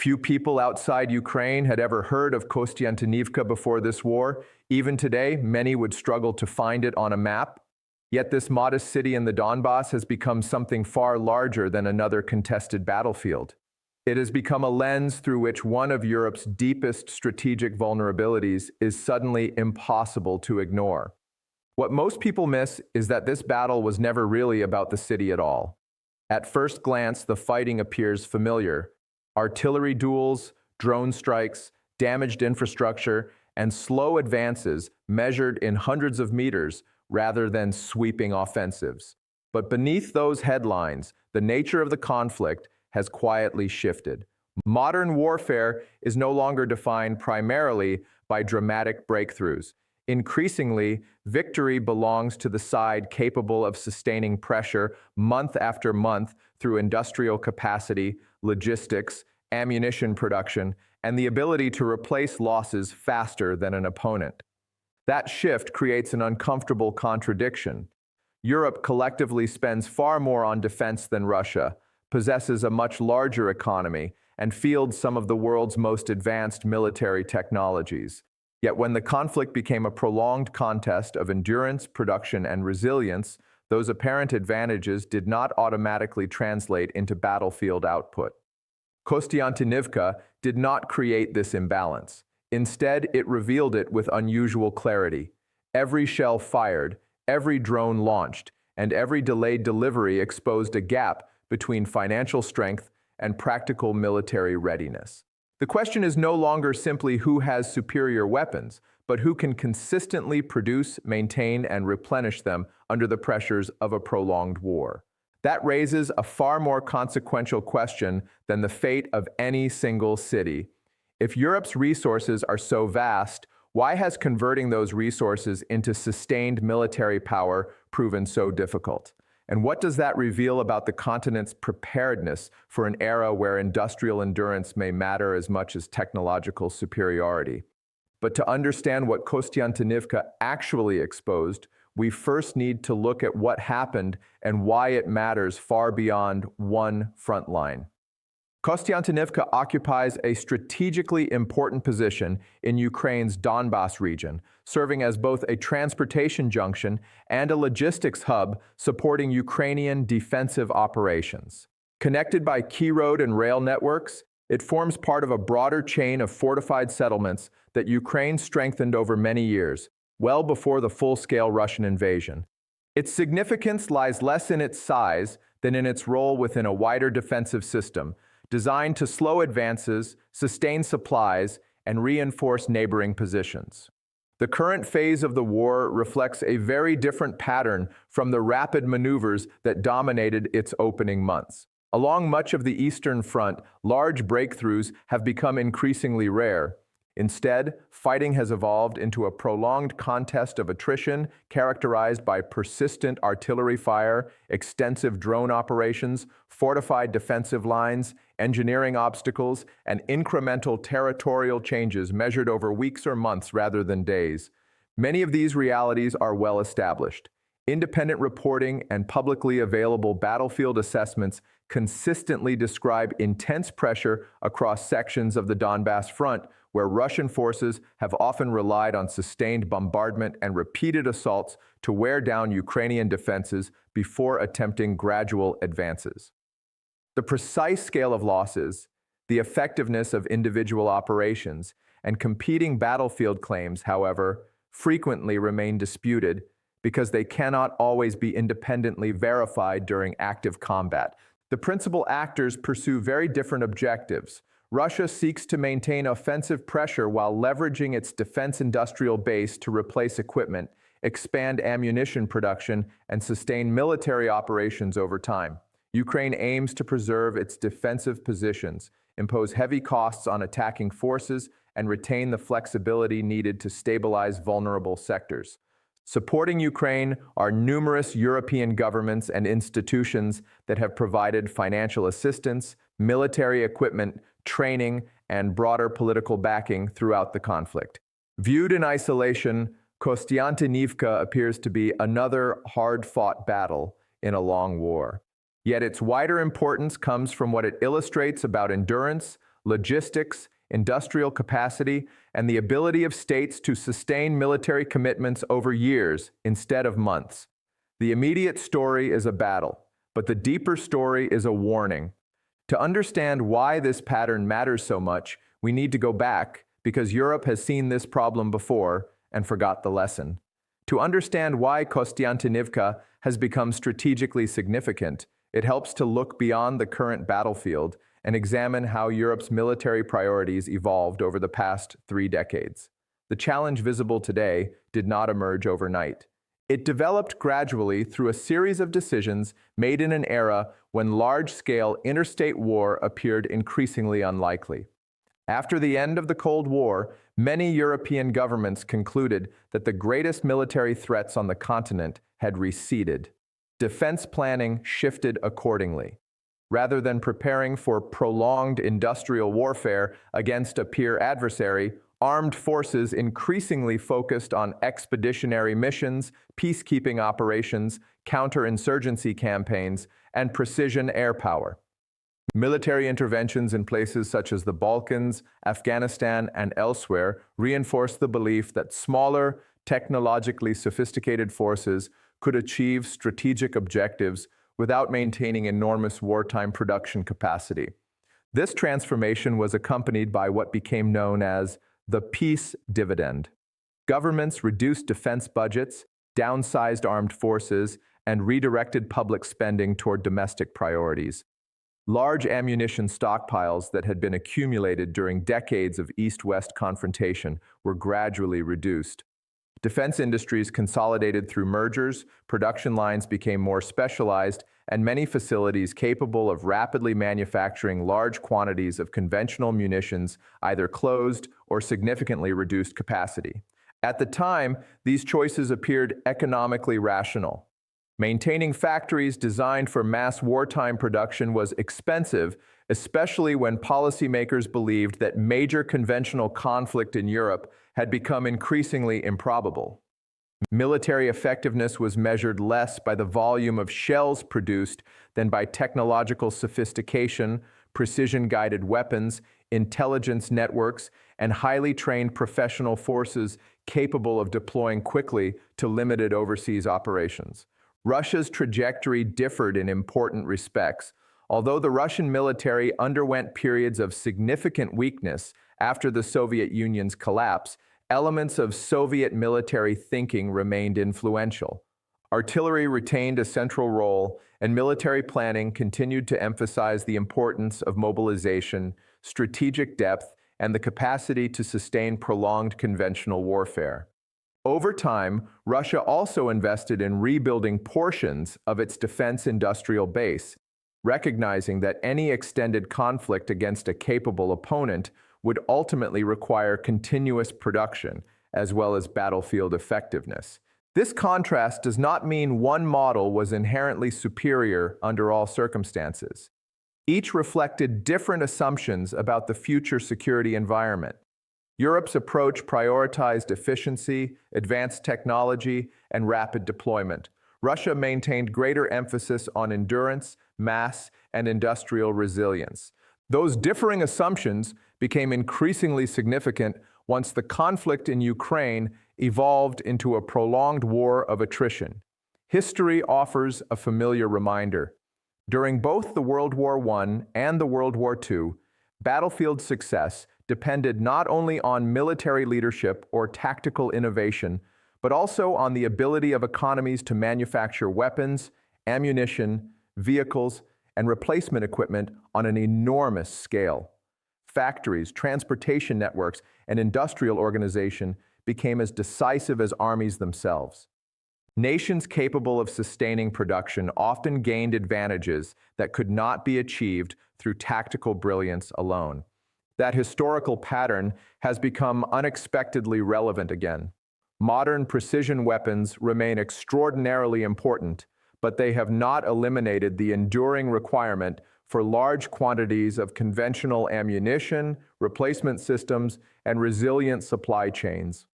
Few people outside Ukraine had ever heard of Kostiantynivka before this war. Even today, many would struggle to find it on a map. Yet this modest city in the Donbass has become something far larger than another contested battlefield. It has become a lens through which one of Europe's deepest strategic vulnerabilities is suddenly impossible to ignore. What most people miss is that this battle was never really about the city at all. At first glance, the fighting appears familiar. Artillery duels, drone strikes, damaged infrastructure, and slow advances measured in hundreds of meters rather than sweeping offensives. But beneath those headlines, the nature of the conflict has quietly shifted. Modern warfare is no longer defined primarily by dramatic breakthroughs. Increasingly, victory belongs to the side capable of sustaining pressure month after month through industrial capacity, logistics, ammunition production, and the ability to replace losses faster than an opponent. That shift creates an uncomfortable contradiction. Europe collectively spends far more on defense than Russia, possesses a much larger economy, and fields some of the world's most advanced military technologies. Yet when the conflict became a prolonged contest of endurance, production, and resilience, those apparent advantages did not automatically translate into battlefield output. Kostiantynivka did not create this imbalance. Instead, it revealed it with unusual clarity. Every shell fired, every drone launched, and every delayed delivery exposed a gap between financial strength and practical military readiness. The question is no longer simply who has superior weapons, but who can consistently produce, maintain, and replenish them under the pressures of a prolonged war. That raises a far more consequential question than the fate of any single city. If Europe's resources are so vast, why has converting those resources into sustained military power proven so difficult? And what does that reveal about the continent's preparedness for an era where industrial endurance may matter as much as technological superiority? But to understand what Kostiantynivka actually exposed, we first need to look at what happened and why it matters far beyond one front line. Kostiantynivka occupies a strategically important position in Ukraine's Donbass region, serving as both a transportation junction and a logistics hub supporting Ukrainian defensive operations. Connected by key road and rail networks, it forms part of a broader chain of fortified settlements that Ukraine strengthened over many years, well before the full-scale Russian invasion. Its significance lies less in its size than in its role within a wider defensive system, designed to slow advances, sustain supplies, and reinforce neighboring positions. The current phase of the war reflects a very different pattern from the rapid maneuvers that dominated its opening months. Along much of the Eastern Front, large breakthroughs have become increasingly rare. Instead, fighting has evolved into a prolonged contest of attrition characterized by persistent artillery fire, extensive drone operations, fortified defensive lines, engineering obstacles, and incremental territorial changes measured over weeks or months rather than days. Many of these realities are well established. Independent reporting and publicly available battlefield assessments consistently describe intense pressure across sections of the Donbass front, where Russian forces have often relied on sustained bombardment and repeated assaults to wear down Ukrainian defenses before attempting gradual advances. The precise scale of losses, the effectiveness of individual operations, and competing battlefield claims, however, frequently remain disputed because they cannot always be independently verified during active combat. The principal actors pursue very different objectives. Russia seeks to maintain offensive pressure while leveraging its defense industrial base to replace equipment, expand ammunition production, and sustain military operations over time. Ukraine aims to preserve its defensive positions, impose heavy costs on attacking forces, and retain the flexibility needed to stabilize vulnerable sectors. Supporting Ukraine are numerous European governments and institutions that have provided financial assistance, military equipment, training, and broader political backing throughout the conflict. Viewed in isolation, Kostiantynivka appears to be another hard-fought battle in a long war. Yet its wider importance comes from what it illustrates about endurance, logistics, industrial capacity, and the ability of states to sustain military commitments over years instead of months. The immediate story is a battle, but the deeper story is a warning. To understand why this pattern matters so much, we need to go back, because Europe has seen this problem before and forgot the lesson. To understand why Kostiantynivka has become strategically significant, it helps to look beyond the current battlefield and examine how Europe's military priorities evolved over the past 3 decades. The challenge visible today did not emerge overnight. It developed gradually through a series of decisions made in an era when large-scale interstate war appeared increasingly unlikely. After the end of the Cold War, many European governments concluded that the greatest military threats on the continent had receded. Defense planning shifted accordingly. Rather than preparing for prolonged industrial warfare against a peer adversary, armed forces increasingly focused on expeditionary missions, peacekeeping operations, counterinsurgency campaigns, and precision air power. Military interventions in places such as the Balkans, Afghanistan, and elsewhere reinforced the belief that smaller, technologically sophisticated forces could achieve strategic objectives without maintaining enormous wartime production capacity. This transformation was accompanied by what became known as the peace dividend. Governments reduced defense budgets, downsized armed forces, and redirected public spending toward domestic priorities. Large ammunition stockpiles that had been accumulated during decades of East-West confrontation were gradually reduced. Defense industries consolidated through mergers, production lines became more specialized, and many facilities capable of rapidly manufacturing large quantities of conventional munitions either closed or significantly reduced capacity. At the time, these choices appeared economically rational. Maintaining factories designed for mass wartime production was expensive, especially when policymakers believed that major conventional conflict in Europe had become increasingly improbable. Military effectiveness was measured less by the volume of shells produced than by technological sophistication, precision-guided weapons, intelligence networks, and highly trained professional forces capable of deploying quickly to limited overseas operations. Russia's trajectory differed in important respects. Although the Russian military underwent periods of significant weakness after the Soviet Union's collapse, elements of Soviet military thinking remained influential. Artillery retained a central role, and military planning continued to emphasize the importance of mobilization, strategic depth, and the capacity to sustain prolonged conventional warfare. Over time, Russia also invested in rebuilding portions of its defense industrial base, recognizing that any extended conflict against a capable opponent would ultimately require continuous production, as well as battlefield effectiveness. This contrast does not mean one model was inherently superior under all circumstances. Each reflected different assumptions about the future security environment. Europe's approach prioritized efficiency, advanced technology, and rapid deployment. Russia maintained greater emphasis on endurance, mass, and industrial resilience. Those differing assumptions became increasingly significant once the conflict in Ukraine evolved into a prolonged war of attrition. History offers a familiar reminder. During both the World War I and the World War II, battlefield success depended not only on military leadership or tactical innovation, but also on the ability of economies to manufacture weapons, ammunition, vehicles, and replacement equipment on an enormous scale. Factories, transportation networks, and industrial organization became as decisive as armies themselves. Nations capable of sustaining production often gained advantages that could not be achieved through tactical brilliance alone. That historical pattern has become unexpectedly relevant again. Modern precision weapons remain extraordinarily important, but they have not eliminated the enduring requirement for large quantities of conventional ammunition, replacement systems, and resilient supply chains.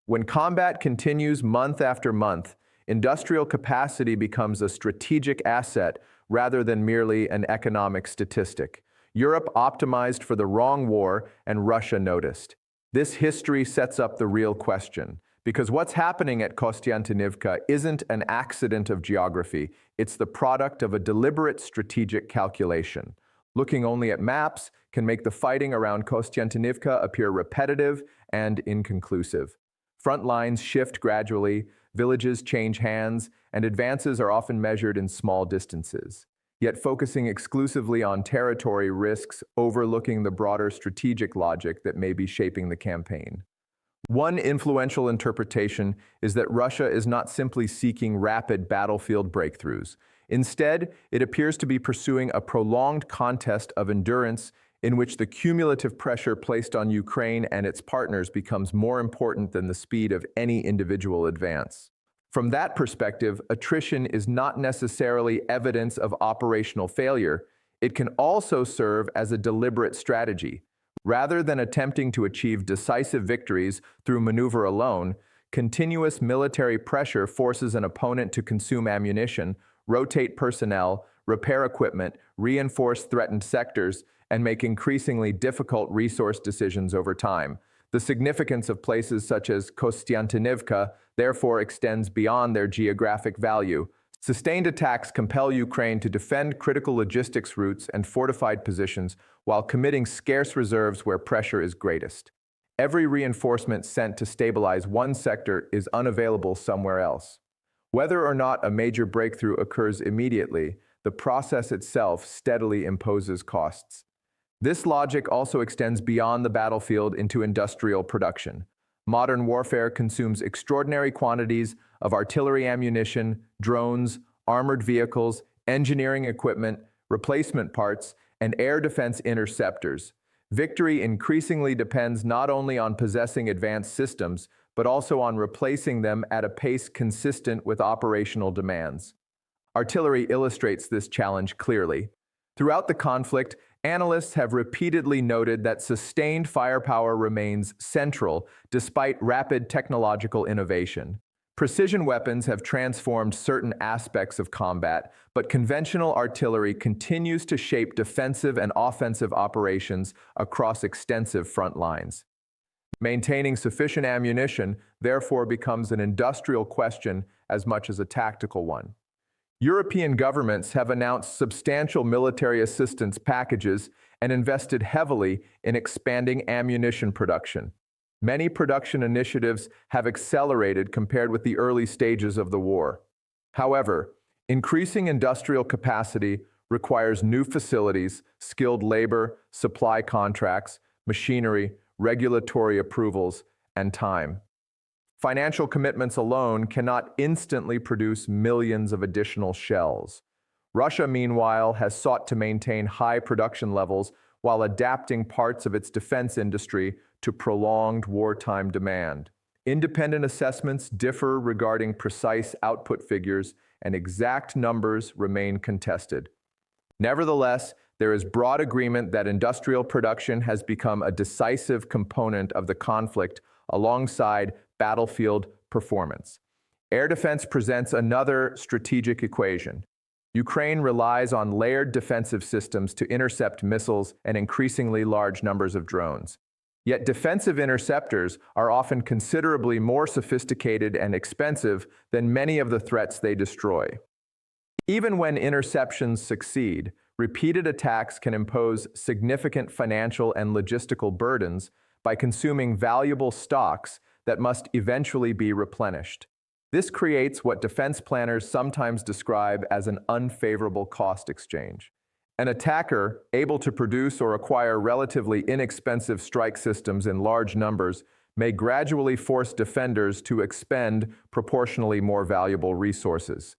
When combat continues month after month, industrial capacity becomes a strategic asset rather than merely an economic statistic. Europe optimized for the wrong war, and Russia noticed. This history sets up the real question, because what's happening at Kostiantynivka isn't an accident of geography, it's the product of a deliberate strategic calculation. Looking only at maps can make the fighting around Kostiantynivka appear repetitive and inconclusive. Front lines shift gradually, villages change hands, and advances are often measured in small distances. Yet focusing exclusively on territory risks overlooking the broader strategic logic that may be shaping the campaign. One influential interpretation is that Russia is not simply seeking rapid battlefield breakthroughs. Instead, it appears to be pursuing a prolonged contest of endurance in which the cumulative pressure placed on Ukraine and its partners becomes more important than the speed of any individual advance. From that perspective, attrition is not necessarily evidence of operational failure. It can also serve as a deliberate strategy. Rather than attempting to achieve decisive victories through maneuver alone, continuous military pressure forces an opponent to consume ammunition, rotate personnel, repair equipment, reinforce threatened sectors, and make increasingly difficult resource decisions over time. The significance of places such as Kostiantynivka therefore extends beyond their geographic value. Sustained attacks compel Ukraine to defend critical logistics routes and fortified positions while committing scarce reserves where pressure is greatest. Every reinforcement sent to stabilize one sector is unavailable somewhere else. Whether or not a major breakthrough occurs immediately, the process itself steadily imposes costs. This logic also extends beyond the battlefield into industrial production. Modern warfare consumes extraordinary quantities of artillery ammunition, drones, armored vehicles, engineering equipment, replacement parts, and air defense interceptors. Victory increasingly depends not only on possessing advanced systems, but also on replacing them at a pace consistent with operational demands. Artillery illustrates this challenge clearly. Throughout the conflict, analysts have repeatedly noted that sustained firepower remains central despite rapid technological innovation. Precision weapons have transformed certain aspects of combat, but conventional artillery continues to shape defensive and offensive operations across extensive front lines. Maintaining sufficient ammunition therefore becomes an industrial question as much as a tactical one. European governments have announced substantial military assistance packages and invested heavily in expanding ammunition production. Many production initiatives have accelerated compared with the early stages of the war. However, increasing industrial capacity requires new facilities, skilled labor, supply contracts, machinery, regulatory approvals, and time. Financial commitments alone cannot instantly produce millions of additional shells. Russia, meanwhile, has sought to maintain high production levels while adapting parts of its defense industry to prolonged wartime demand. Independent assessments differ regarding precise output figures, and exact numbers remain contested. Nevertheless, there is broad agreement that industrial production has become a decisive component of the conflict alongside battlefield performance. Air defense presents another strategic equation. Ukraine relies on layered defensive systems to intercept missiles and increasingly large numbers of drones. Yet defensive interceptors are often considerably more sophisticated and expensive than many of the threats they destroy. Even when interceptions succeed, repeated attacks can impose significant financial and logistical burdens by consuming valuable stocks that must eventually be replenished. This creates what defense planners sometimes describe as an unfavorable cost exchange. An attacker able to produce or acquire relatively inexpensive strike systems in large numbers may gradually force defenders to expend proportionally more valuable resources.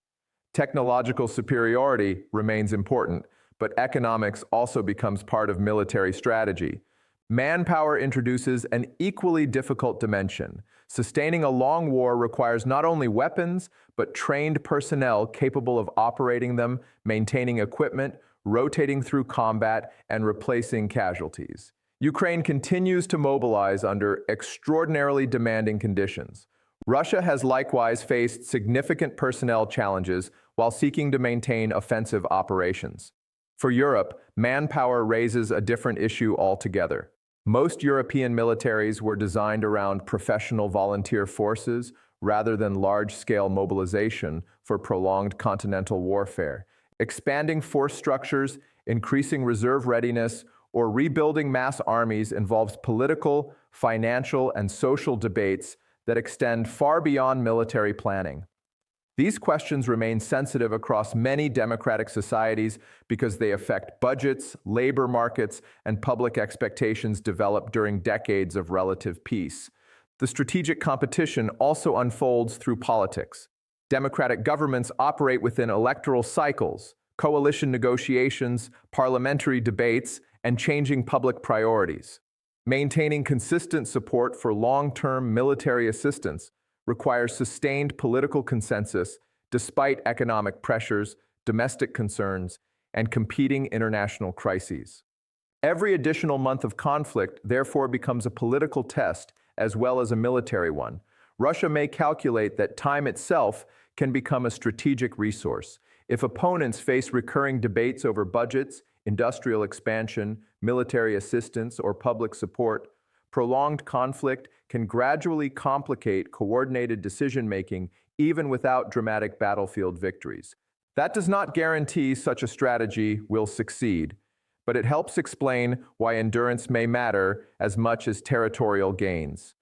Technological superiority remains important, but economics also becomes part of military strategy. Manpower introduces an equally difficult dimension. Sustaining a long war requires not only weapons, but trained personnel capable of operating them, maintaining equipment, rotating through combat, and replacing casualties. Ukraine continues to mobilize under extraordinarily demanding conditions. Russia has likewise faced significant personnel challenges while seeking to maintain offensive operations. For Europe, manpower raises a different issue altogether. Most European militaries were designed around professional volunteer forces rather than large-scale mobilization for prolonged continental warfare. Expanding force structures, increasing reserve readiness, or rebuilding mass armies involves political, financial, and social debates that extend far beyond military planning. These questions remain sensitive across many democratic societies because they affect budgets, labor markets, and public expectations developed during decades of relative peace. The strategic competition also unfolds through politics. Democratic governments operate within electoral cycles, coalition negotiations, parliamentary debates, and changing public priorities. Maintaining consistent support for long-term military assistance requires sustained political consensus despite economic pressures, domestic concerns, and competing international crises. Every additional month of conflict therefore becomes a political test as well as a military one. Russia may calculate that time itself can become a strategic resource. If opponents face recurring debates over budgets, industrial expansion, military assistance, or public support, prolonged conflict can gradually complicate coordinated decision-making even without dramatic battlefield victories. That does not guarantee such a strategy will succeed, but it helps explain why endurance may matter as much as territorial gains.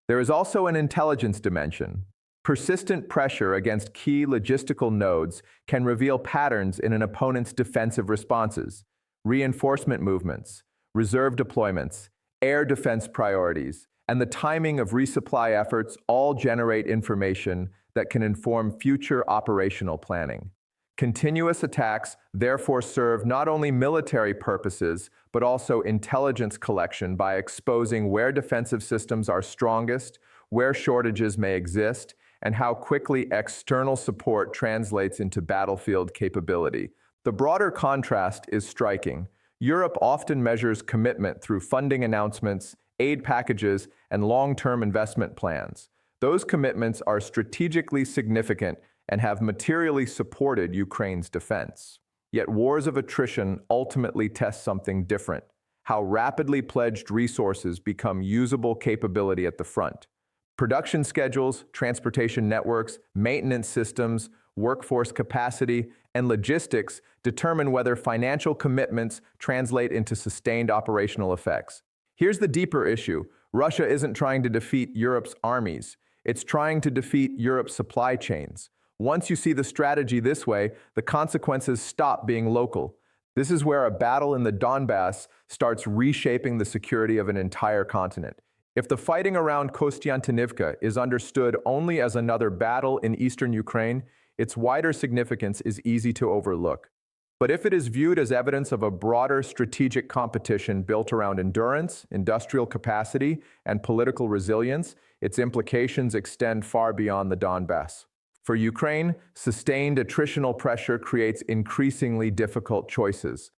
There is also an intelligence dimension. Persistent pressure against key logistical nodes can reveal patterns in an opponent's defensive responses, reinforcement movements, reserve deployments, air defense priorities, and the timing of resupply efforts all generate information that can inform future operational planning. Continuous attacks therefore serve not only military purposes, but also intelligence collection by exposing where defensive systems are strongest, where shortages may exist, and how quickly external support translates into battlefield capability. The broader contrast is striking. Europe often measures commitment through funding announcements, aid packages, and long-term investment plans. Those commitments are strategically significant and have materially supported Ukraine's defense. Yet wars of attrition ultimately test something different: how rapidly pledged resources become usable capability at the front. Production schedules, transportation networks, maintenance systems, workforce capacity, and logistics determine whether financial commitments translate into sustained operational effects. Here's the deeper issue. Russia isn't trying to defeat Europe's armies. It's trying to defeat Europe's supply chains. Once you see the strategy this way, the consequences stop being local. This is where a battle in the Donbass starts reshaping the security of an entire continent. If the fighting around Kostiantynivka is understood only as another battle in eastern Ukraine, its wider significance is easy to overlook. But if it is viewed as evidence of a broader strategic competition built around endurance, industrial capacity, and political resilience, its implications extend far beyond the Donbass. For Ukraine, sustained attritional pressure creates increasingly difficult choices.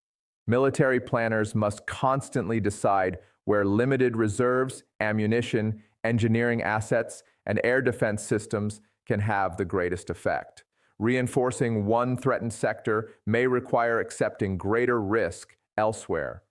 Military planners must constantly decide where limited reserves, ammunition, engineering assets, and air defense systems can have the greatest effect. Reinforcing one threatened sector may require accepting greater risk elsewhere.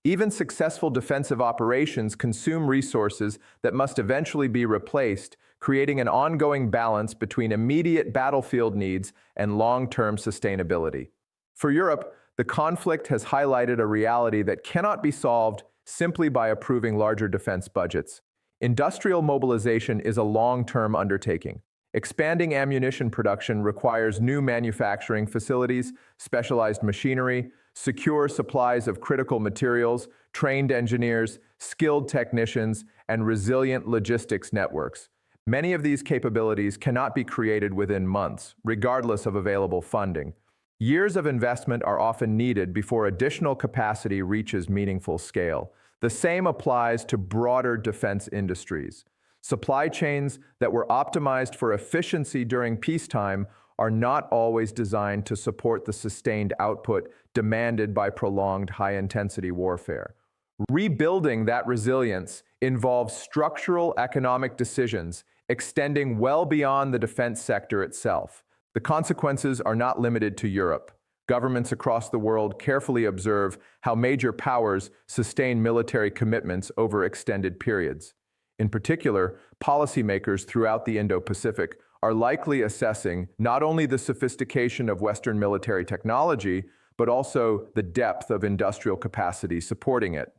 Even successful defensive operations consume resources that must eventually be replaced, creating an ongoing balance between immediate battlefield needs and long-term sustainability. For Europe, the conflict has highlighted a reality that cannot be solved simply by approving larger defense budgets. Industrial mobilization is a long-term undertaking. Expanding ammunition production requires new manufacturing facilities, specialized machinery, secure supplies of critical materials, trained engineers, skilled technicians, and resilient logistics networks. Many of these capabilities cannot be created within months, regardless of available funding. Years of investment are often needed before additional capacity reaches meaningful scale. The same applies to broader defense industries. Supply chains that were optimized for efficiency during peacetime are not always designed to support the sustained output demanded by prolonged high-intensity warfare. Rebuilding that resilience involves structural economic decisions extending well beyond the defense sector itself. The consequences are not limited to Europe. Governments across the world carefully observe how major powers sustain military commitments over extended periods. In particular, policymakers throughout the Indo-Pacific are likely assessing not only the sophistication of Western military technology, but also the depth of industrial capacity supporting it.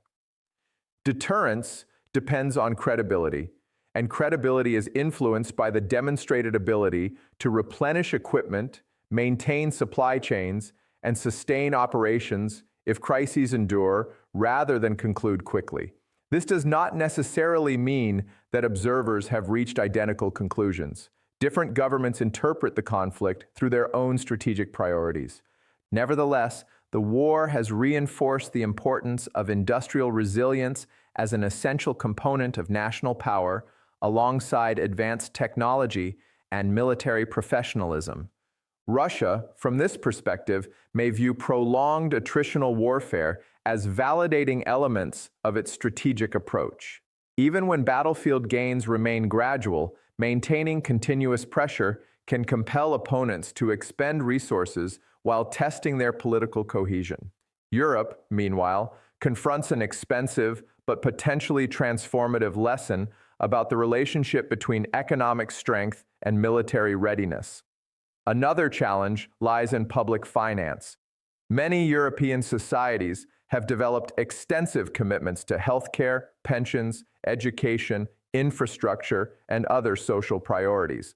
Deterrence depends on credibility, and credibility is influenced by the demonstrated ability to replenish equipment, maintain supply chains, and sustain operations if crises endure rather than conclude quickly. This does not necessarily mean that observers have reached identical conclusions. Different governments interpret the conflict through their own strategic priorities. Nevertheless, the war has reinforced the importance of industrial resilience as an essential component of national power, alongside advanced technology and military professionalism. Russia, from this perspective, may view prolonged attritional warfare as validating elements of its strategic approach. Even when battlefield gains remain gradual, maintaining continuous pressure can compel opponents to expend resources while testing their political cohesion. Europe, meanwhile, confronts an expensive but potentially transformative lesson about the relationship between economic strength and military readiness. Another challenge lies in public finance. Many European societies have developed extensive commitments to healthcare, pensions, education, infrastructure, and other social priorities.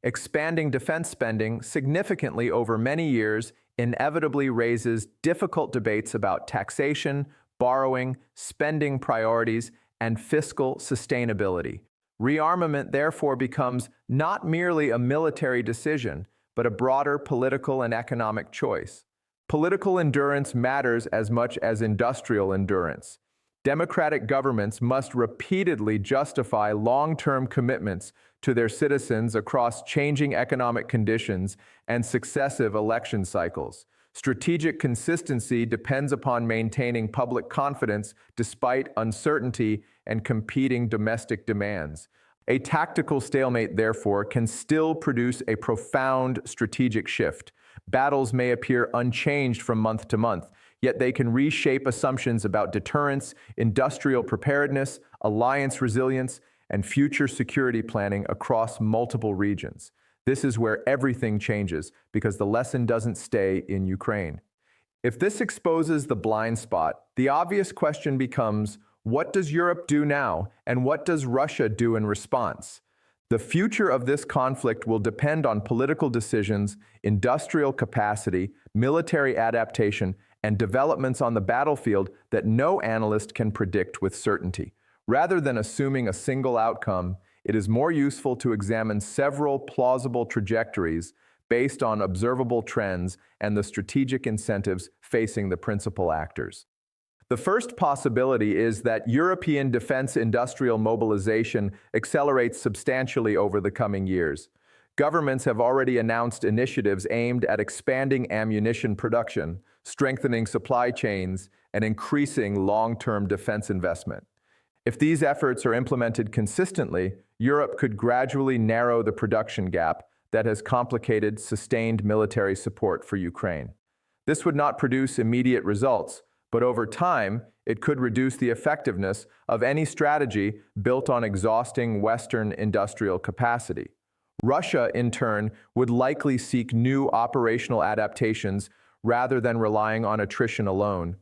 Expanding defense spending significantly over many years inevitably raises difficult debates about taxation, borrowing, spending priorities, and fiscal sustainability. Rearmament therefore becomes not merely a military decision, but a broader political and economic choice. Political endurance matters as much as industrial endurance. Democratic governments must repeatedly justify long-term commitments to their citizens across changing economic conditions and successive election cycles. Strategic consistency depends upon maintaining public confidence despite uncertainty and competing domestic demands. A tactical stalemate, therefore, can still produce a profound strategic shift. Battles may appear unchanged from month to month, yet they can reshape assumptions about deterrence, industrial preparedness, alliance resilience, and future security planning across multiple regions. This is where everything changes, because the lesson doesn't stay in Ukraine. If this exposes the blind spot, the obvious question becomes, what does Europe do now, and what does Russia do in response? The future of this conflict will depend on political decisions, industrial capacity, military adaptation, and developments on the battlefield that no analyst can predict with certainty. Rather than assuming a single outcome, it is more useful to examine several plausible trajectories based on observable trends and the strategic incentives facing the principal actors. The first possibility is that European defense industrial mobilization accelerates substantially over the coming years. Governments have already announced initiatives aimed at expanding ammunition production, strengthening supply chains, and increasing long-term defense investment. If these efforts are implemented consistently, Europe could gradually narrow the production gap that has complicated sustained military support for Ukraine. This would not produce immediate results, but over time, it could reduce the effectiveness of any strategy built on exhausting Western industrial capacity. Russia, in turn, would likely seek new operational adaptations rather than relying on attrition alone.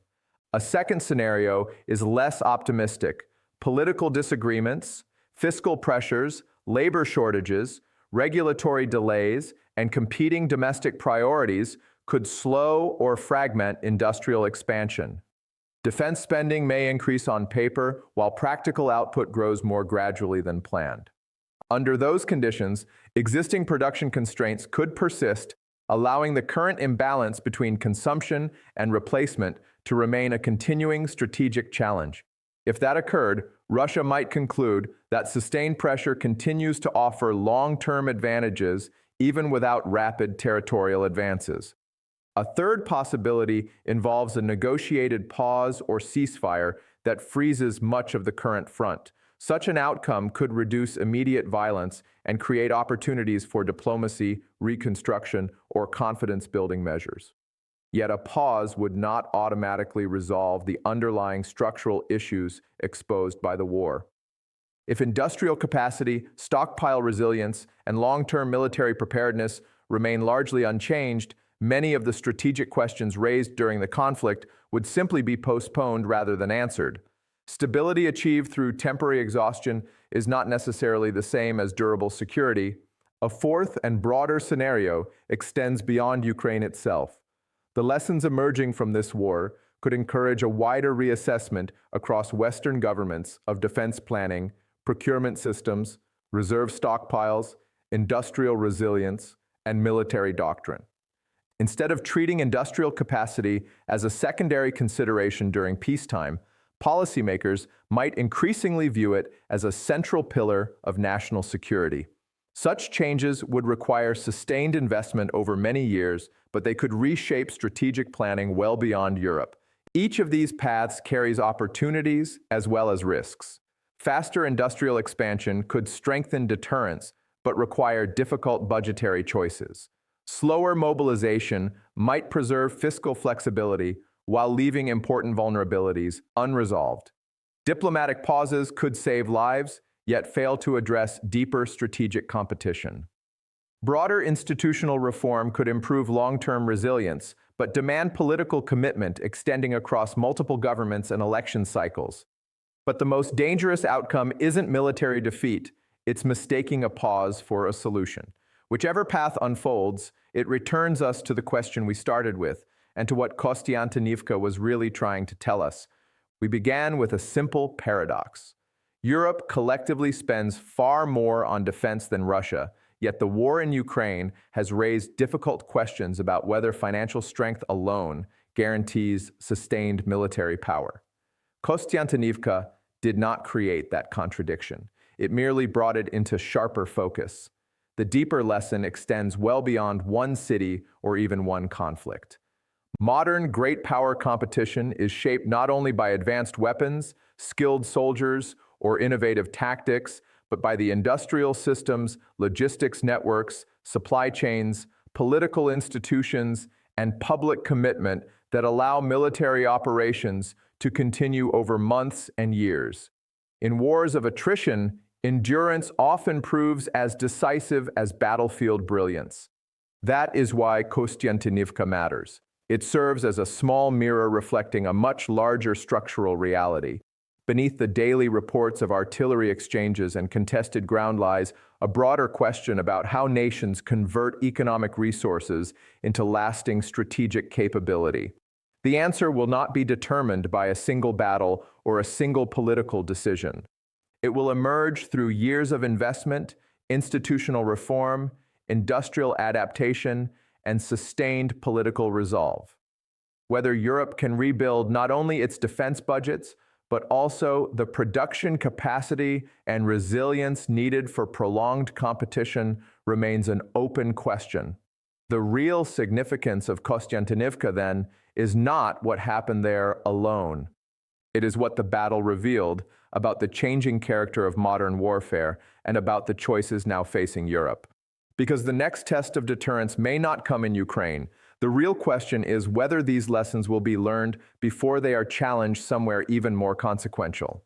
A second scenario is less optimistic. Political disagreements, fiscal pressures, labor shortages, regulatory delays, and competing domestic priorities could slow or fragment industrial expansion. Defense spending may increase on paper, while practical output grows more gradually than planned. Under those conditions, existing production constraints could persist, allowing the current imbalance between consumption and replacement to remain a continuing strategic challenge. If that occurred, Russia might conclude that sustained pressure continues to offer long-term advantages even without rapid territorial advances. A third possibility involves a negotiated pause or ceasefire that freezes much of the current front. Such an outcome could reduce immediate violence and create opportunities for diplomacy, reconstruction, or confidence-building measures. Yet a pause would not automatically resolve the underlying structural issues exposed by the war. If industrial capacity, stockpile resilience, and long-term military preparedness remain largely unchanged, many of the strategic questions raised during the conflict would simply be postponed rather than answered. Stability achieved through temporary exhaustion is not necessarily the same as durable security. A fourth and broader scenario extends beyond Ukraine itself. The lessons emerging from this war could encourage a wider reassessment across Western governments of defense planning, procurement systems, reserve stockpiles, industrial resilience, and military doctrine. Instead of treating industrial capacity as a secondary consideration during peacetime, policymakers might increasingly view it as a central pillar of national security. Such changes would require sustained investment over many years, but they could reshape strategic planning well beyond Europe. Each of these paths carries opportunities as well as risks. Faster industrial expansion could strengthen deterrence, but require difficult budgetary choices. Slower mobilization might preserve fiscal flexibility while leaving important vulnerabilities unresolved. Diplomatic pauses could save lives, yet fail to address deeper strategic competition. Broader institutional reform could improve long-term resilience, but demand political commitment extending across multiple governments and election cycles. But the most dangerous outcome isn't military defeat, it's mistaking a pause for a solution. Whichever path unfolds, it returns us to the question we started with, and to what Kostiantynivka was really trying to tell us. We began with a simple paradox. Europe collectively spends far more on defense than Russia, yet the war in Ukraine has raised difficult questions about whether financial strength alone guarantees sustained military power. Kostiantynivka did not create that contradiction. It merely brought it into sharper focus. The deeper lesson extends well beyond one city or even one conflict. Modern great power competition is shaped not only by advanced weapons, skilled soldiers, or innovative tactics, but by the industrial systems, logistics networks, supply chains, political institutions, and public commitment that allow military operations to continue over months and years. In wars of attrition, endurance often proves as decisive as battlefield brilliance. That is why Kostiantynivka matters. It serves as a small mirror reflecting a much larger structural reality. Beneath the daily reports of artillery exchanges and contested ground lies a broader question about how nations convert economic resources into lasting strategic capability. The answer will not be determined by a single battle or a single political decision. It will emerge through years of investment, institutional reform, industrial adaptation, and sustained political resolve. Whether Europe can rebuild not only its defense budgets, but also the production capacity and resilience needed for prolonged competition remains an open question. The real significance of Kostiantynivka, then, is not what happened there alone. It is what the battle revealed about the changing character of modern warfare and about the choices now facing Europe. Because the next test of deterrence may not come in Ukraine, the real question is whether these lessons will be learned before they are challenged somewhere even more consequential.